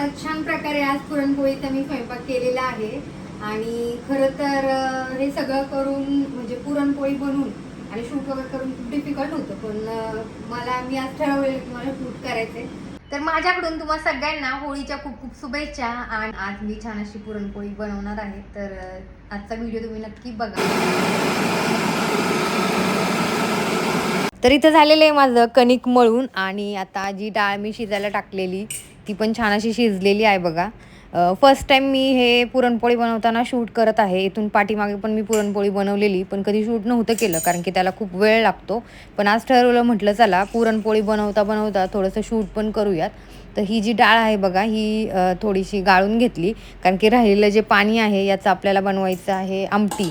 छान प्रकारे आज पुरणपोळीचा मी स्वयंपाक केलेला आहे आणि खरं तर हे सगळं करून म्हणजे पुरणपोळी बनवून आणि शूट वगैरे करून खूप डिफिकल्ट होतं, पण मी आज ठरवलेलं की मला शूट करायचंय. तर माझ्याकडून तुम्हाला सगळ्यांना होळीच्या खूप खूप शुभेच्छा. आणि आज मी छान अशी पुरणपोळी बनवणार आहे, तर आजचा व्हिडिओ तुम्ही नक्की बघा. तर इथं झालेलं आहे माझं कणिक मळून आणि आता जी डाळ मी शिजायला टाकलेली ती पण छान अशी शिजलेली आहे बघा. फर्स्ट टाईम मी हे पुरणपोळी बनवताना शूट करत आहे. इथून पाठीमागे पण मी पुरणपोळी बनवलेली, पण कधी शूट नव्हतं केलं कारण की त्याला खूप वेळ लागतो. पण आज ठरवलं, म्हटलं चला पुरणपोळी बनवता बनवता थोडंसं शूट पण करूयात. तर ही जी डाळ आहे बघा ही थोडीशी गाळून घेतली, कारण की राहिलेलं जे पाणी आहे याचं आपल्याला बनवायचं आहे आमटी.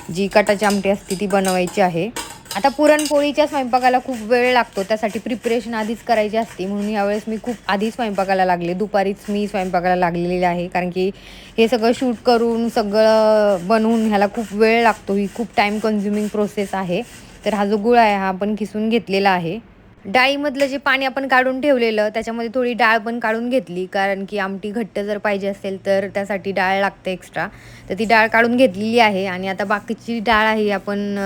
जी कटाची आमटी असते ती बनवायची आहे. आता पुरणपोळीच्या स्वयंपाकाला खूप वेळ लागतो, त्यासाठी प्रिपरेशन आधीच करायची असते, म्हणून यावेळेस मी खूप आधी स्वयंपाकाला लागले. दुपारीच मी स्वयंपाकाला लागलेली आहे, कारण की हे सगळं शूट करून सगळं बनवून ह्याला खूप वेळ लागतो. ही खूप टाईम कन्झ्युमिंग प्रोसेस आहे. तर हा जो गुळ आहे हा आपण किसून घेतलेला आहे. डाळीमधलं जे पाणी आपण काढून ठेवलेलं त्याच्यामध्ये थोडी डाळ पण काढून घेतली, कारण की आमटी घट्ट जर पाहिजे असेल तर त्यासाठी डाळ लागते एक्स्ट्रा. तर ती डाळ काढून घेतलेली आहे आणि आता बाकीची डाळ आहे आपण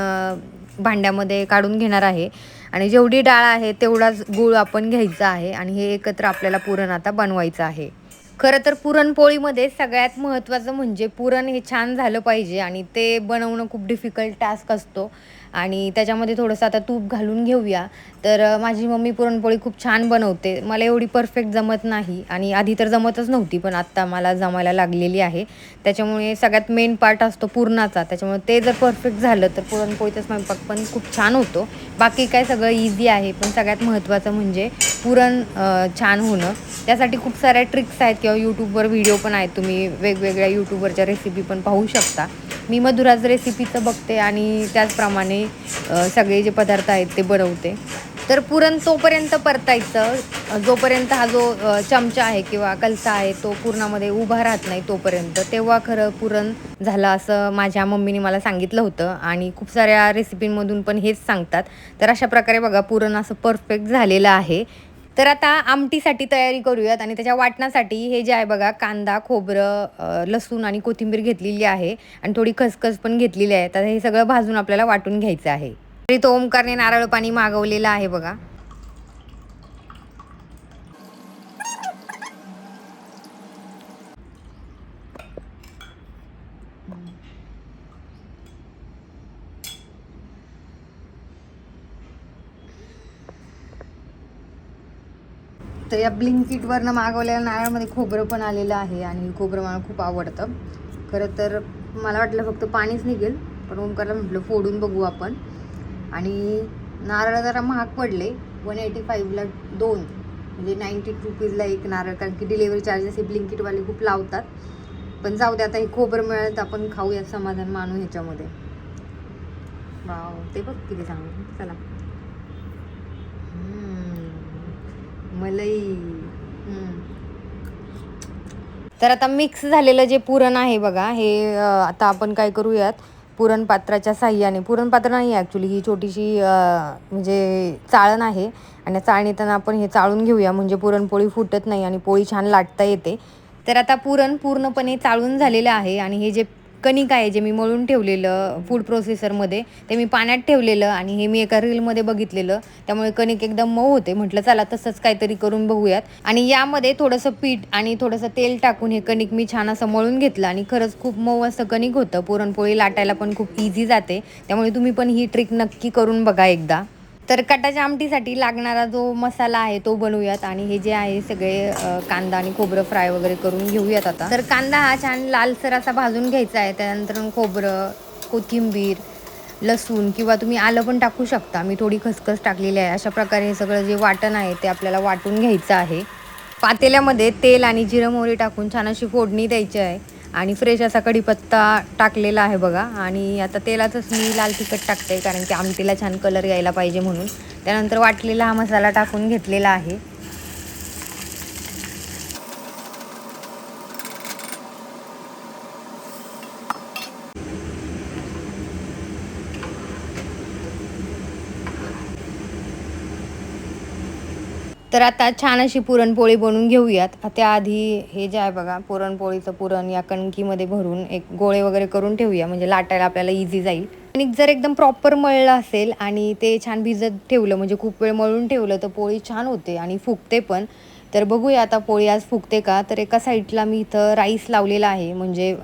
भांड्यामध्ये काढून घेणार आहे. आणि जेवढी डाळ आहे तेवढाच गूळ आपण घ्यायचा आहे आणि हे एकत्र आपल्याला पुरण आता बनवायचं आहे. खरं तर पुरणपोळीमध्ये सगळ्यात महत्त्वाचं म्हणजे पुरण हे छान झालं पाहिजे आणि ते बनवणं खूप डिफिकल्ट टास्क असतो. आणि त्याच्यामध्ये थोडंसं आता तूप घालून घेऊया. तर माझी मम्मी पुरणपोळी खूप छान बनवते. मला एवढी परफेक्ट जमत नाही आणि आधी तर जमतच नव्हती, पण आत्ता मला जमायला लागलेली आहे. त्याच्यामुळे सगळ्यात मेन पार्ट असतो पुरणाचा, त्याच्यामुळे ते जर परफेक्ट झालं तर पुरणपोळीचा स्वयंपाक पण खूप छान होतो. बाकी काय सगळं इझी आहे, पण सगळ्यात महत्त्वाचं म्हणजे पुरण छान होणं. त्यासाठी खूप साऱ्या ट्रिक्स आहेत किंवा यूट्यूबवर व्हिडिओ पण आहेत, तुम्ही वेगवेगळ्या यूट्यूबवरच्या रेसिपी पण पाहू शकता. मी मधुराज रेसिपीचं बघते आणि त्याचप्रमाणे सगळे जे पदार्थ आहेत ते बनवते. तर पुरण तोपर्यंत परतायचं जोपर्यंत हा जो चमचा आहे किंवा कलसा आहे तो पुरणामध्ये उभा राहत नाही तोपर्यंत, तेव्हा खरं पुरण झालं असं माझ्या मम्मीने मला सांगितलं होतं आणि खूप साऱ्या रेसिपींमधून पण हेच सांगतात. तर अशा प्रकारे बघा पुरण असं परफेक्ट झालेलं आहे. तर आता आमटीसाठी तयारी करूयात आणि त्याच्या वाटण्यासाठी हे जे आहे बघा, कांदा, खोबरं, लसूण आणि कोथिंबीर घेतलेली आहे आणि थोडी खसखस पण घेतलेली आहे. तर हे सगळं भाजून आपल्याला वाटून घ्यायचं आहे. तरी तो ओमकारने नारळ पाणी मागवलेलं आहे बघा. तर या ब्लिंकिटवरनं मागवलेल्या नारळामध्ये खोबरं पण आलेलं आहे आणि खोबरं मला खूप आवडतं. खरं तर मला वाटलं फक्त पाणीच निघेल, पण ओमकारला म्हटलं फोडून बघू आपण. आणि नारळ जरा महाग पडले, 185ला 2, म्हणजे 92 रुपीजला एक नारळ, कारण की डिलेवरी चार्जेस हे ब्लिंकिटवाले खूप लावतात. पण जाऊ दे, आता हे खोबरं मिळालं तर आपण खाऊया, समाधान मानू ह्याच्यामध्ये. वाव, ते बघ किती चांगलं. चला, मलई. तर आता मिक्स झालेलं जे पुरण आहे बघा, हे आता आपण काय करूयात, पुरण पात्राच्या साह्याने, पुरण पात्र नाही ॲक्च्युली, ही छोटीशी म्हणजे चाळण आहे आणि चाळणीतून आपण हे चाळून घेऊया, म्हणजे पुरणपोळी फुटत नाही आणि पोळी छान लाटता येते. तर आता पुरण पूर्णपणे चाळून झालेलं आहे आणि हे जे कणिक आहे जे मी मळून ठेवलेलं फूड प्रोसेसरमध्ये, ते मी पाण्यात ठेवलेलं आणि हे मी एका रीलमध्ये बघितलेलं, त्यामुळे कणिक एकदम मऊ होते. म्हटलं चला तसंच काहीतरी करून बघूयात. आणि यामध्ये थोडंसं पीठ आणि थोडंसं तेल टाकून हे कणिक मी छान असं मळून घेतलं आणि खरंच खूप मऊ असं कणिक होतं. पुरणपोळी लाटायला पण खूप इझी जाते, त्यामुळे तुम्ही पण ही ट्रिक नक्की करून बघा एकदा. तर कटाच्या आमटीसाठी लागणारा जो मसाला आहे तो बनवूयात आणि हे जे आहे सगळे कांदा आणि खोबरं फ्राय वगैरे करून घेऊयात आता. तर कांदा हा छान लालसर असा भाजून घ्यायचा आहे. त्यानंतर खोबरं, कोथिंबीर, लसूण किंवा तुम्ही आलं पण टाकू शकता. मी थोडी खसखस टाकलेली आहे. अशा प्रकारे हे सगळं जे वाटण आहे ते आपल्याला वाटून घ्यायचं आहे. पातेल्यामध्ये तेल आणि जिरं मोहरी टाकून छान अशी फोडणी द्यायची आहे आणि फ्रेश असा कढीपत्ता टाकलेला आहे बघा. आणि आता तेलातच मी लाल तिखट टाकते, कारण की आमटीला छान कलर यायला पाहिजे म्हणून. त्यानंतर वाटलेला हा मसाला टाकून घेतलेला आहे. तर आता छान अशी पुरणपोळी बनवून घेऊयात. त्याआधी हे जे आहे बघा पुरणपोळीचं पुरण या कणकीमध्ये भरून एक गोळे वगैरे करून ठेवूया, म्हणजे लाटायला आपल्याला इझी जाईल. आणि जर एकदम प्रॉपर मळलं असेल आणि ते छान भिजत ठेवलं, म्हणजे खूप वेळ मळून ठेवलं, तर पोळी छान होते आणि फुगते पण. तर बघूया आता पोळी आज फुगते का. तर एका साईडला मी इथं राईस लावलेला आहे, म्हणजे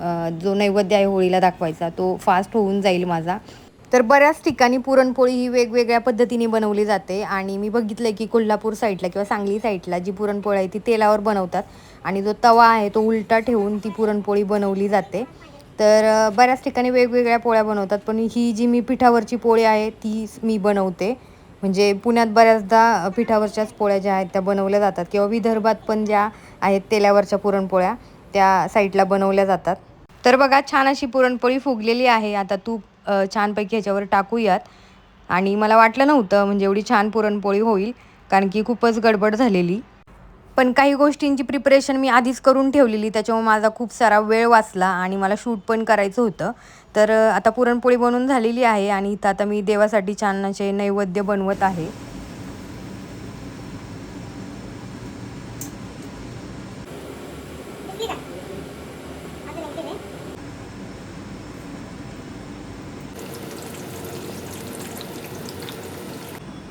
जो नैवेद्य आहे होळीला दाखवायचा तो फास्ट होऊन जाईल माझा. तर बऱ्याच ठिकाणी पुरणपोळी ही वेगवेगळ्या पद्धतीने बनवली जाते आणि मी बघितलं की कोल्हापूर साईडला किंवा सांगली साईडला जी पुरणपोळी आहे ती तेलावर बनवतात आणि जो तवा आहे तो उलटा ठेवून ती पुरणपोळी बनवली जाते. तर बऱ्याच ठिकाणी वेगवेगळ्या पोळ्या बनवतात, पण ही जी मी पिठावरची पोळी आहे ती मी बनवते. म्हणजे पुण्यात बऱ्याचदा पिठावरच्याच पोळ्या ज्या आहेत त्या बनवल्या जातात किंवा विदर्भात पण ज्या आहेत तेलावरच्या पुरणपोळ्या त्या साईडला बनवल्या जातात. तर बघा छान अशी पुरणपोळी फुगलेली आहे. आता तूप छानपैकी ह्याच्यावर टाकूयात. आणि मला वाटलं नव्हतं म्हणजे एवढी छान पुरणपोळी होईल, कारण की खूपच गडबड झालेली. पण काही गोष्टींची प्रिपरेशन मी आधीच करून ठेवलेली, त्याच्यामुळे माझा खूप सारा वेळ वाचला आणि मला शूट पण करायचं होतं. तर आता पुरणपोळी बनवून झालेली आहे आणि इथं आता मी देवासाठी छान असे नैवेद्य बनवत आहे.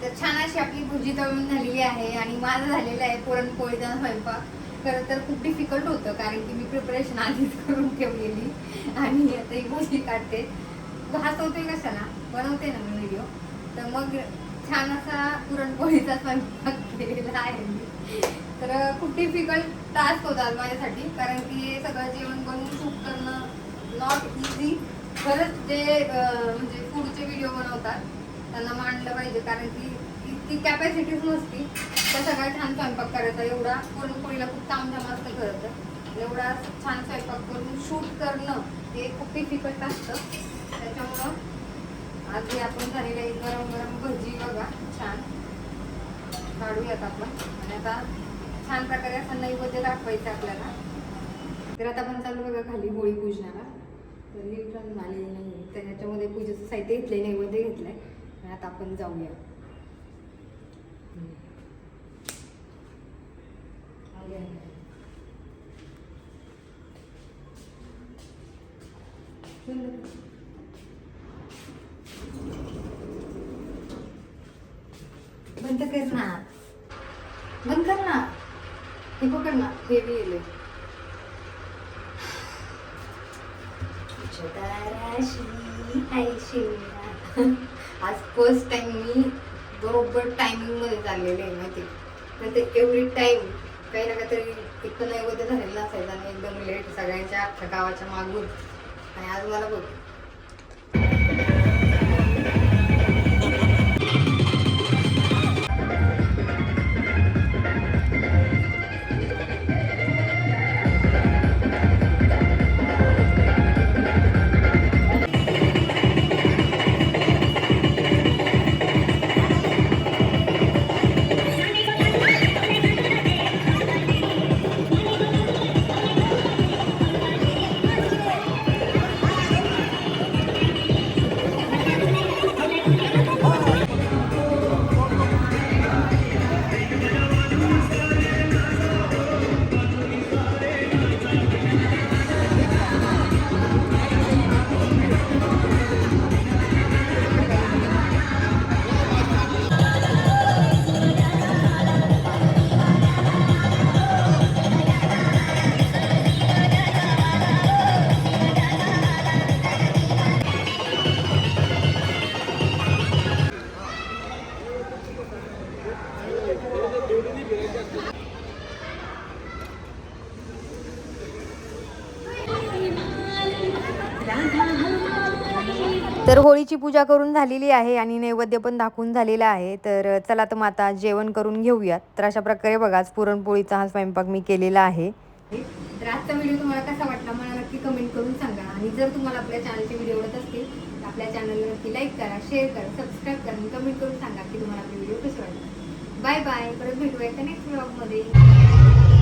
तर छान अशी आपली भुर्जी तळून झालेली आहे आणि माझं झालेलं आहे पुरणपोळीचा स्वयंपाक. खरं तर खूप डिफिकल्ट होतं, कारण की मी प्रिपरेशन आधीच करून ठेवलेली आणि आता ही भुर्जी काढते. हसवते कशाला, बनवते ना मी व्हिडिओ. तर मग छान असा पुरणपोळीचा स्वयंपाक केलेला आहे मी. तर खूप डिफिकल्ट टास्क होता माझ्यासाठी, कारण की हे सगळं जेवण बनवून शूट करणं नॉट इझी. खरंच जे म्हणजे फूडचे व्हिडिओ बनवतात त्यांना मांडलं पाहिजे, कारण की इतकी कॅपॅसिटीच नसती तर सगळा छान स्वयंपाक करायचा. एवढा पुरणपोळीला खूप तामझाम असतं खरं तर. एवढा छान स्वयंपाक करून शूट करणं हे खूप डिफिकल्ट असतं. त्याच्यामुळं आज आपण झालेलं आहे गरम गरम भजी बघा छान काढूयात आपण. आणि आता छान प्रकारे असं नैवेद्य दाखवायचं आपल्याला. तर आता आपण चालू बघा खाली होळी पूजनाला. तर लिफ्ट आलेली नाही, तर ह्याच्यामध्ये पूजेचं साहित्य घेतलंय, नैवेद्य घेतलंय. आणि आता आपण जाऊया. बंद कर ना, बंद कर ना, हे पकड ना, हेवी येले. आज फर्स्ट टाइम मी बरोबर टायमिंग मध्ये चाललेले आहे माहिती. तर ते एव्हरी टाइम काही ना काहीतरी एक तर नैवेद्य झालेलं नसायचं आणि एकदम लेट सगळ्यांच्या अख्ख्या गावाच्या मागून. आणि आज मला बघ तर होळीची पूजा करून झालेली आहे आणि नैवेद्य पण दाखवून झालेला आहे. तर चला तर मग आता जेवण करून घेऊयात. तर अशा प्रकारे बघा पुरणपोळीचा हा स्वयंपाक मी केलेला आहे. तर आजचा व्हिडिओ तुम्हाला कसा वाटला मला नक्की कमेंट करून सांगा. आणि जर तुम्हाला आपल्या चॅनलचे व्हिडिओ आवडत असतील तर आपल्या चॅनलला नक्की लाईक करा, शेअर करा, सबस्क्राईब करा आणि कमेंट करून सांगा की तुम्हाला आपले व्हिडिओ कसे वाटतात. Bye bye. परत भेटूया नेक्स्ट व्लॉगमध्ये.